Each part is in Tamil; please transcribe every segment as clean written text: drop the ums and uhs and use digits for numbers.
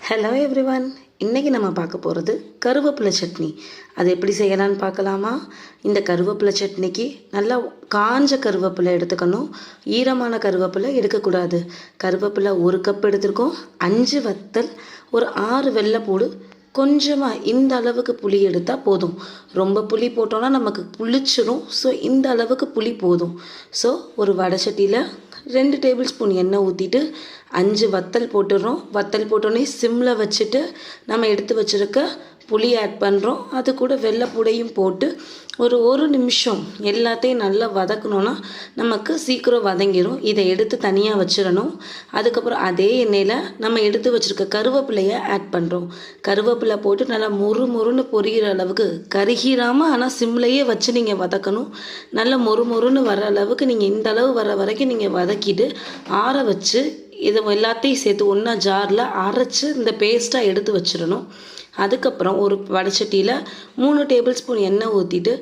ஹலோ எவ்ரிவன், இன்றைக்கி நம்ம பார்க்க போகிறது கருவேப்பிலை சட்னி. அது எப்படி செய்யலான்னு பார்க்கலாமா? இந்த கருவேப்பிலை சட்னிக்கு நல்லா காஞ்ச கருவேப்பிலை எடுத்துக்கணும். ஈரமான கருவேப்பிலை எடுக்கக்கூடாது. கருவேப்பிலை 1 கப் எடுத்துருக்கோம். 5 வத்தல், ஒரு 6 வெள்ளைப்பூடு, கொஞ்சமாக இந்த அளவுக்கு புளி எடுத்தால் போதும். ரொம்ப புளி போட்டோன்னா நமக்கு புளிச்சிடும். ஸோ இந்த அளவுக்கு புளி போதும். ஸோ ஒரு வடை சட்டியில் 2 டேபிள் ஸ்பூன் எண்ணெய் ஊற்றிட்டு 5 வத்தல் போட்டுடுறோம். வத்தல் போட்டோன்னே சிம்மில் வச்சுட்டு நம்ம எடுத்து வச்சுருக்க புளி ஆட் பண்ணுறோம். அது கூட வெள்ளைப்பூடையும் போட்டு ஒரு நிமிஷம் எல்லாத்தையும் நல்லா வதக்கணுன்னா நமக்கு சீக்கிரம் வதங்கிடும். இதை எடுத்து தனியாக வச்சிடணும். அதுக்கப்புறம் அதே எண்ணெயில் நம்ம எடுத்து வச்சுருக்க கருவேப்பிலையை ஆட் பண்ணுறோம். கருவேப்பிலை போட்டு நல்லா மொறுன்னு பொரிகிற அளவுக்கு, கருகிராமல் ஆனால் சிம்லையே வச்சு நீங்கள் வதக்கணும். நல்லா மொறுன்னு வர அளவுக்கு நீங்கள் இந்த அளவு வர வரைக்கும் நீங்கள் வதக்கிட்டு ஆற வச்சு இதை எல்லாத்தையும் சேர்த்து ஒன்றா ஜாரில் அரைச்சி இந்த பேஸ்ட்டாக எடுத்து வச்சிடணும். அதுக்கப்புறம் ஒரு வடைச்சட்டியில் 3 டேபிள் ஸ்பூன் எண்ணெய் ஊற்றிட்டு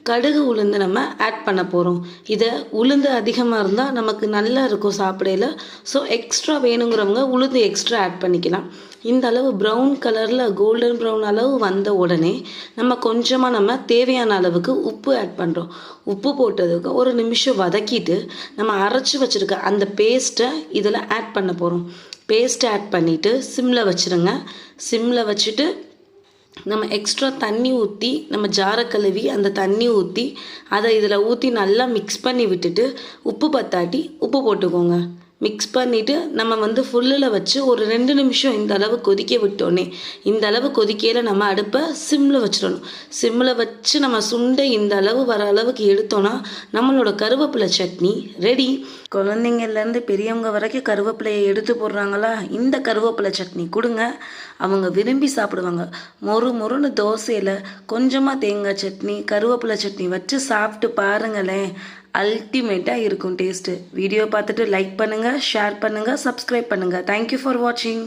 கடுகு உளுந்து நம்ம ஆட் பண்ண போகிறோம். இதை உளுந்து அதிகமாக இருந்தால் நமக்கு நல்லா இருக்கும் சாப்பிடையில. ஸோ எக்ஸ்ட்ரா வேணுங்கிறவங்க உளுந்து எக்ஸ்ட்ரா ஆட் பண்ணிக்கலாம். இந்த அளவு ப்ரௌன் கலரில் கோல்டன் ப்ரௌன் அளவு வந்த உடனே நம்ம தேவையான அளவுக்கு உப்பு ஆட் பண்ணுறோம். உப்பு போட்டதுக்கு ஒரு நிமிஷம் வதக்கிட்டு நம்ம அரைச்சி வச்சுருக்க அந்த பேஸ்ட்டை இதில் ஆட் பண்ண போகிறோம். பேஸ்ட்டை ஆட் பண்ணிவிட்டு சிம்மில் வச்சுருங்க. சிம்மில் வச்சுட்டு நம்ம எக்ஸ்ட்ரா தண்ணி ஊற்றி நம்ம ஜாரை கழுவி அந்த தண்ணி ஊற்றி அதை இதில் ஊற்றி நல்லா மிக்ஸ் பண்ணி விட்டுட்டு உப்பு பத்தாட்டி உப்பு போட்டுக்கோங்க. மிக்ஸ் பண்ணிவிட்டு நம்ம ஃபுல்லில் வச்சு ஒரு 2 நிமிஷம் இந்த அளவு கொதிக்க விட்டோன்னே, இந்த அளவு கொதிக்கையில் நம்ம அடுப்பை சிம்மில் வச்சிடணும். சிம்மில் வச்சு நம்ம சுண்டை இந்த அளவு வர அளவுக்கு எடுத்தோன்னா நம்மளோட கருவேப்பிலை சட்னி ரெடி. குழந்தைங்கள்லேருந்து பெரியவங்க வரைக்கும் கருவேப்பிலையை எடுத்து போடுறாங்களா? இந்த கருவேப்பிலை சட்னி கொடுங்க, அவங்க விரும்பி சாப்பிடுவாங்க. மொறுன்னு தோசையில் கொஞ்சமாக தேங்காய் சட்னி, கருவேப்பிலை சட்னி வச்சு சாப்பிட்டு பாருங்களேன். அல்டிமேட்டாக இருக்கும் டேஸ்ட்டு. வீடியோ பார்த்துட்டு லைக் பண்ணுங்கள், ஷேர் பண்ணுங்கள், சப்ஸ்கிரைப் பண்ணுங்கள். தேங்க்யூ ஃபார் வாட்சிங்.